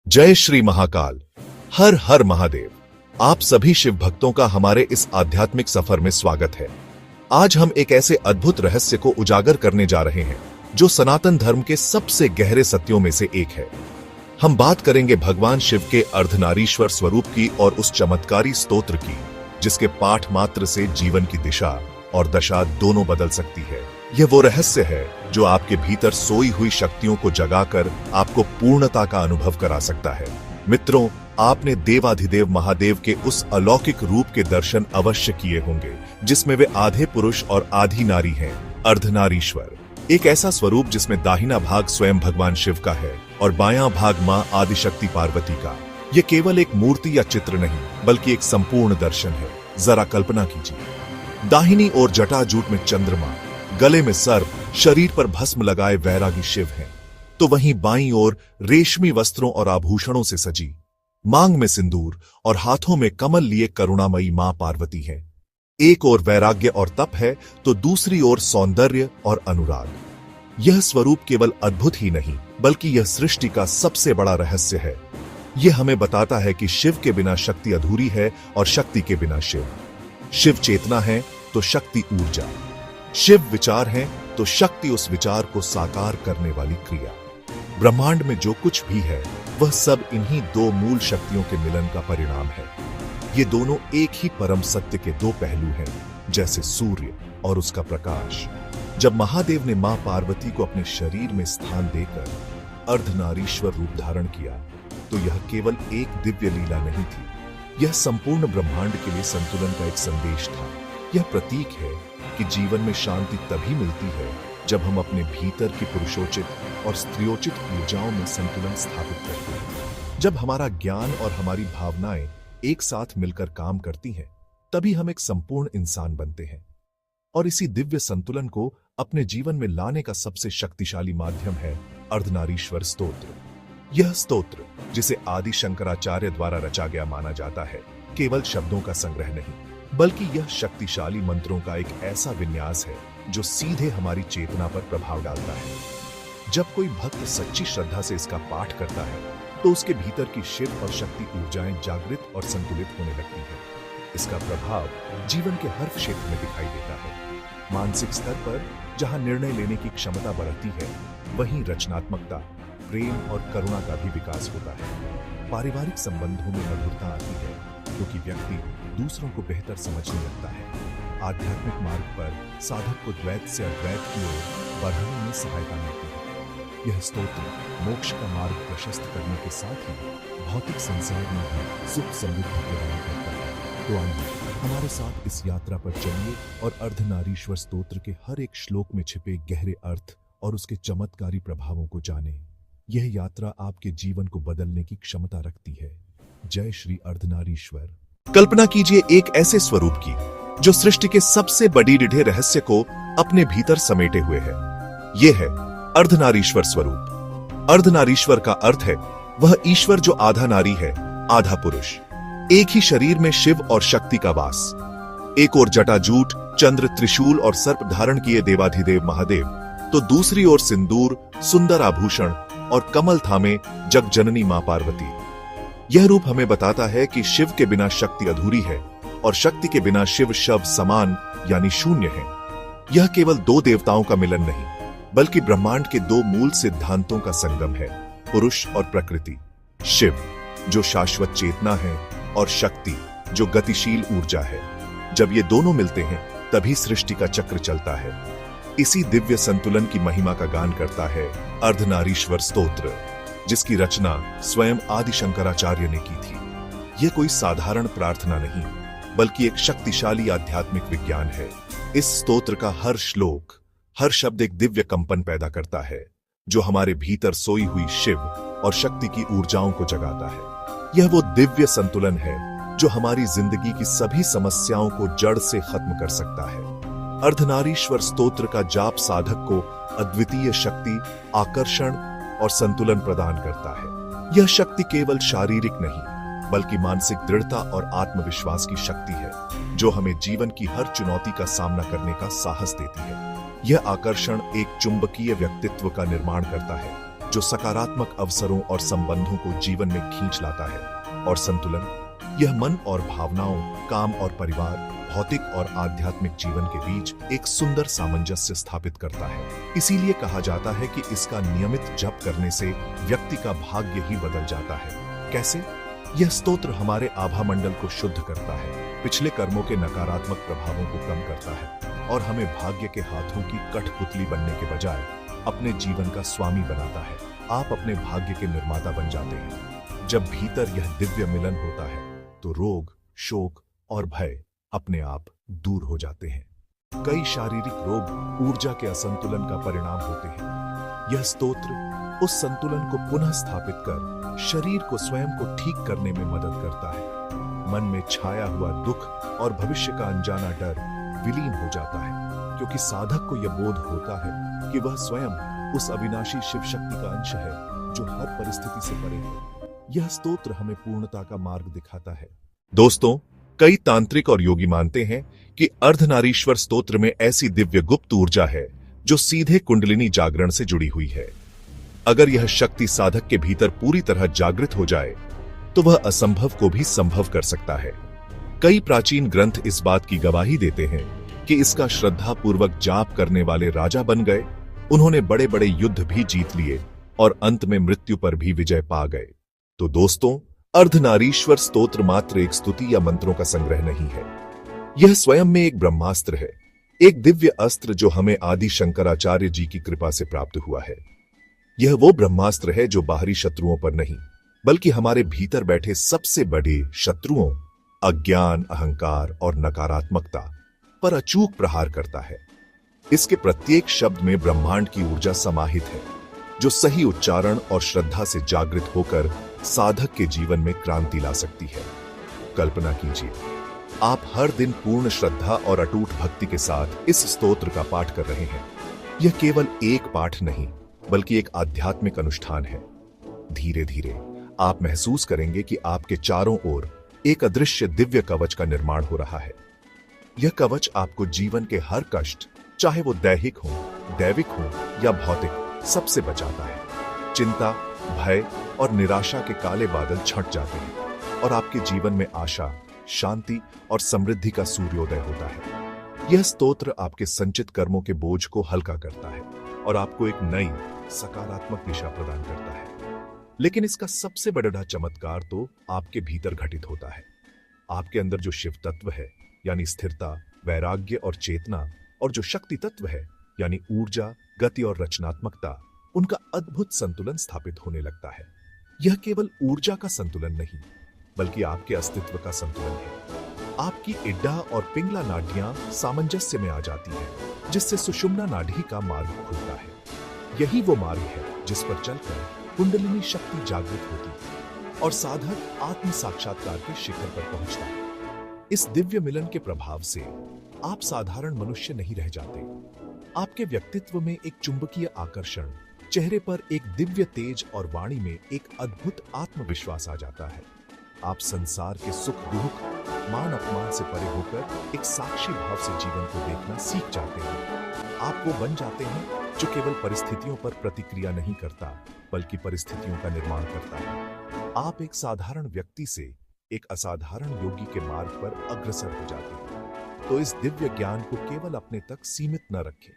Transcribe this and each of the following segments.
जय श्री महाकाल। हर हर महादेव। आप सभी शिव भक्तों का हमारे इस आध्यात्मिक सफर में स्वागत है। आज हम एक ऐसे अद्भुत रहस्य को उजागर करने जा रहे हैं जो सनातन धर्म के सबसे गहरे सत्यों में से एक है। हम बात करेंगे भगवान शिव के अर्धनारीश्वर स्वरूप की और उस चमत्कारी स्तोत्र की जिसके पाठ मात्र से जीवन की दिशा और दशा दोनों बदल सकती है। यह वो रहस्य है जो आपके भीतर सोई हुई शक्तियों को जगाकर आपको पूर्णता का अनुभव करा सकता है। मित्रों, आपने देवाधिदेव महादेव के उस अलौकिक रूप के दर्शन अवश्य किए होंगे जिसमें वे आधे पुरुष और आधी नारी हैं, अर्धनारीश्वर। एक ऐसा स्वरूप जिसमें दाहिना भाग स्वयं भगवान शिव का है और बायां भाग मां आदिशक्ति पार्वती का। यह केवल एक मूर्ति या चित्र नहीं बल्कि एक संपूर्ण दर्शन है। जरा कल्पना कीजिए, दाहिनी ओर जटाजूट में चंद्रमा, गले में सर्प, शरीर पर भस्म लगाए वैरागी शिव हैं, तो वहीं बाईं ओर रेशमी वस्त्रों और आभूषणों से सजी, मांग में सिंदूर और हाथों में कमल लिए करुणामयी मां पार्वती है। एक ओर वैराग्य और तप है तो दूसरी ओर सौंदर्य और अनुराग। यह स्वरूप केवल अद्भुत ही नहीं बल्कि यह सृष्टि का सबसे बड़ा रहस्य है। यह हमें बताता है कि शिव के बिना शक्ति अधूरी है और शक्ति के बिना शिव। शिव चेतना है तो शक्ति ऊर्जा, शिव विचार है तो शक्ति उस विचार को साकार करने वाली क्रिया। ब्रह्मांड में जो कुछ भी है वह सब इन्हीं दो मूल शक्तियों के मिलन का परिणाम है। ये दोनों एक ही परम सत्य के दो पहलू हैं, जैसे सूर्य और उसका प्रकाश। जब महादेव ने मां पार्वती को अपने शरीर में स्थान देकर अर्धनारीश्वर रूप धारण किया तो यह केवल एक दिव्य लीला नहीं थी, यह संपूर्ण ब्रह्मांड के लिए संतुलन का एक संदेश था। यह प्रतीक है कि जीवन में शांति तभी मिलती है जब हम अपने भीतर की पुरुषोचित और स्त्रियोचित ऊर्जाओं में संतुलन स्थापित करते हैं। जब हमारा ज्ञान और हमारी भावनाएं एक साथ मिलकर काम करती हैं, तभी हम एक संपूर्ण इंसान बनते हैं। और इसी दिव्य संतुलन को अपने जीवन में लाने का सबसे शक्तिशाली माध्यम है अर्धनारीश्वर स्तोत्र। यह स्तोत्र, जिसे आदि शंकराचार्य द्वारा रचा गया माना जाता है, केवल शब्दों का संग्रह नहीं बल्कि यह शक्तिशाली मंत्रों का एक ऐसा विन्यास है जो सीधे हमारी चेतना पर प्रभाव डालता है। जब कोई भक्त सच्ची श्रद्धा से इसका पाठ करता है तो उसके भीतर की शिव और शक्ति ऊर्जाएं जागृत और संतुलित होने लगती हैं। इसका प्रभाव जीवन के हर क्षेत्र में दिखाई देता है। मानसिक स्तर पर जहां निर्णय लेने की क्षमता बढ़ती है, वहीं रचनात्मकता, प्रेम और करुणा का भी विकास होता है। पारिवारिक संबंधों में मधुरता आती है क्योंकि व्यक्ति दूसरों को बेहतर समझने लगता है। आध्यात्मिक मार्ग पर साधक को द्वैत से अद्वैत की ओर बढ़ने में सहायता मिलती है। यह स्तोत्र मोक्ष का मार्ग प्रशस्त करने के साथ ही भौतिक संसार में भी सुख समृद्धि प्रदान करता है। तो आइए हमारे साथ इस यात्रा पर चलिए और अर्धनारीश्वर स्तोत्र के हर एक श्लोक में छिपे गहरे अर्थ और उसके चमत्कारी प्रभावों को जानें। यह यात्रा आपके जीवन को बदलने की क्षमता रखती है। जय श्री अर्धनारीश्वर। कल्पना कीजिए एक ऐसे स्वरूप की जो सृष्टि के सबसे बड़ी रीढ़े रहस्य को अपने भीतर समेटे हुए है। यह है अर्धनारीश्वर स्वरूप। अर्धनारीश्वर का अर्थ है वह ईश्वर जो आधा नारी है, आधा पुरुष। एक ही शरीर में शिव और शक्ति का वास। एक ओर जटाजूट, चंद्र, त्रिशूल और सर्प धारण किए देवाधिदेव महादेव, तो दूसरी ओर सिंदूर, सुंदर आभूषण और कमल थामे जगजननी मां पार्वती। यह रूप हमें बताता है कि शिव के बिना शक्ति अधूरी है और शक्ति के बिना शिव शव समान यानी शून्य है। यह केवल दो देवताओं का मिलन नहीं बल्कि ब्रह्मांड के दो मूल सिद्धांतों का संगम है, पुरुष और प्रकृति। शिव जो शाश्वत चेतना है और शक्ति जो गतिशील ऊर्जा है। जब ये दोनों मिलते हैं तभी सृष्टि का चक्र चलता है। इसी दिव्य संतुलन की महिमा का गान करता है अर्धनारीश्वर स्तोत्र, जिसकी रचना स्वयं आदि शंकराचार्य ने की थी। यह कोई साधारण प्रार्थना नहीं बल्कि एक शक्तिशाली आध्यात्मिक विज्ञान है। इस स्तोत्र का हर श्लोक, हर शब्द एक दिव्य कंपन पैदा करता है जो हमारे भीतर सोई हुई शिव और शक्ति की ऊर्जाओं को जगाता है। यह वो दिव्य संतुलन है जो हमारी जिंदगी की सभी समस्याओं को जड़ से खत्म कर सकता है। अर्धनारीश्वर स्तोत्र का जाप साधक को अद्वितीय शक्ति, आकर्षण और संतुलन प्रदान करता है। यह शक्ति केवल शारीरिक नहीं बल्कि मानसिक दृढ़ता और आत्मविश्वास की शक्ति है जो हमें जीवन की हर चुनौती का सामना करने का साहस देती है। यह आकर्षण एक चुंबकीय व्यक्तित्व का निर्माण करता है जो सकारात्मक अवसरों और संबंधों को जीवन में खींच लाता है। और संतुलन, यह मन और भावनाओं, काम और परिवार, भौतिक और आध्यात्मिक जीवन के बीच एक सुंदर सामंजस्य स्थापित करता है। इसीलिए कहा जाता है कि इसका नियमित जप करने से व्यक्ति का भाग्य ही बदल जाता है। कैसे? यह स्तोत्र हमारे आभा मंडल को शुद्ध करता है, पिछले कर्मों के नकारात्मक प्रभावों को कम करता है और हमें भाग्य के हाथों की कठपुतली बनने के बजाय अपने जीवन का स्वामी बनाता है। आप अपने भाग्य के निर्माता बन जाते हैं। जब भीतर यह दिव्य मिलन होता है तो रोग, शोक और भय अपने आप दूर हो जाते हैं। कई शारीरिक रोग ऊर्जा के असंतुलन का परिणाम होते हैं। यह स्तोत्र उस संतुलन को पुनः स्थापित कर शरीर को स्वयं को ठीक करने में मदद करता है। मन में छाया हुआ दुख और भविष्य का अनजाना डर विलीन हो जाता है, क्योंकि साधक को यह बोध होता है कि वह स्वयं उस अविनाशी शिव शक्ति का अंश है जो हर परिस्थिति से परे है। यह स्तोत्र हमें पूर्णता का मार्ग दिखाता है। दोस्तों, कई तांत्रिक और योगी मानते हैं कि अर्धनारीश्वर स्तोत्र में ऐसी दिव्य गुप्त ऊर्जा है जो सीधे कुंडलिनी जागरण से जुड़ी हुई है। अगर यह शक्ति साधक के भीतर पूरी तरह जागृत हो जाए तो वह असंभव को भी संभव कर सकता है। कई प्राचीन ग्रंथ इस बात की गवाही देते हैं कि इसका श्रद्धापूर्वक जाप करने वाले राजा बन गए। उन्होंने बड़े बड़े युद्ध भी जीत लिए और अंत में मृत्यु पर भी विजय पा गए। तो दोस्तों, अर्धनारीश्वर स्तोत्र मात्र एक स्तुति या मंत्रों का संग्रह नहीं है। यह स्वयं में एक ब्रह्मास्त्र है, एक दिव्य अस्त्र जो हमें आदि शंकराचार्य जी की कृपा से प्राप्त हुआ है। यह वो ब्रह्मास्त्र है जो बाहरी शत्रुओं पर नहीं, बल्कि हमारे भीतर बैठे सबसे बड़े शत्रुओं, अज्ञान, अहंकार और नकारात्मकता पर अचूक प्रहार करता है। इसके प्रत्येक शब्द में ब्रह्मांड की ऊर्जा समाहित है, जो सही उच्चारण और श्रद्धा से जागृत होकर साधक के जीवन में क्रांति ला सकती है। कल्पना कीजिए, आप हर दिन पूर्ण श्रद्धा और अटूट भक्ति के साथ इस स्तोत्र का पाठ कर रहे हैं। यह केवल एक पाठ नहीं, बल्कि एक आध्यात्मिक अनुष्ठान है। धीरे धीरे आप महसूस करेंगे कि आपके चारों ओर एक अदृश्य दिव्य कवच का निर्माण हो रहा है। यह कवच आपको जीवन के हर कष्ट, चाहे वो दैहिक हो, दैविक हो या भौतिक, सबसे बचाता है। चिंता, भय और निराशा के काले बादल छंट जाते हैं और आपके जीवन में आशा, शांति और समृद्धि का सूर्योदय होता है। यह स्तोत्र आपके संचित कर्मों के बोझ को हल्का करता है और आपको एक नई सकारात्मक दिशा प्रदान करता है। लेकिन इसका सबसे बड़ा चमत्कार तो आपके भीतर घटित होता है। आपके अंदर जो शिव तत्व है, यानी स्थिरता, वैराग्य और चेतना, और जो शक्ति तत्व है, यानी ऊर्जा, गति और रचनात्मकता, उनका अद्भुत संतुलन स्थापित होने लगता है। यह केवल ऊर्जा का संतुलन नहीं, बल्कि आपके अस्तित्व का संतुलन है। आपकी इड्डा और पिंगला नाडियां सामंजस्य में आ जाती हैं, जिससे सुषुम्ना नाडी का मार्ग खुलता है। यही वो मार्ग है जिस पर चलकर कुंडलिनी शक्ति जागृत होती है और साधक आत्म साक्षात्कार के शिखर पर पहुंचता है। इस दिव्य मिलन के प्रभाव से आप साधारण मनुष्य नहीं रह जाते। आपके व्यक्तित्व में एक चुंबकीय आकर्षण, चेहरे पर एक दिव्य तेज और वाणी में एक अद्भुत आत्मविश्वास आ जाता है। आप संसार के सुख दुख, मान अपमान से परे होकर एक साक्षी भाव से जीवन को देखना सीख जाते हैं। आप वो बन जाते हैं जो केवल परिस्थितियों पर प्रतिक्रिया नहीं करता, बल्कि परिस्थितियों का निर्माण करता है। आप एक साधारण व्यक्ति से एक असाधारण योगी के मार्ग पर अग्रसर हो जाते हैं। तो इस दिव्य ज्ञान को केवल अपने तक सीमित न रखें।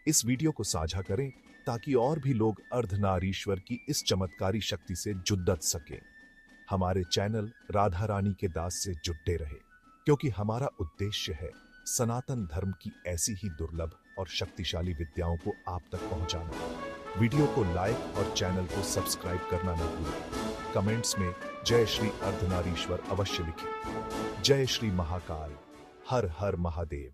इस वीडियो को साझा करें ताकि और भी लोग अर्धनारीश्वर की इस चमत्कारी शक्ति से जुड़ सकें। हमारे चैनल राधा रानी के दास से जुड़ते रहे, क्योंकि हमारा उद्देश्य है सनातन धर्म की ऐसी ही दुर्लभ और शक्तिशाली विद्याओं को आप तक पहुंचाना। वीडियो को लाइक और चैनल को सब्सक्राइब करना न भूलें। कमेंट्स में जय श्री अर्धनारीश्वर अवश्य लिखें। जय श्री महाकाल। हर हर महादेव।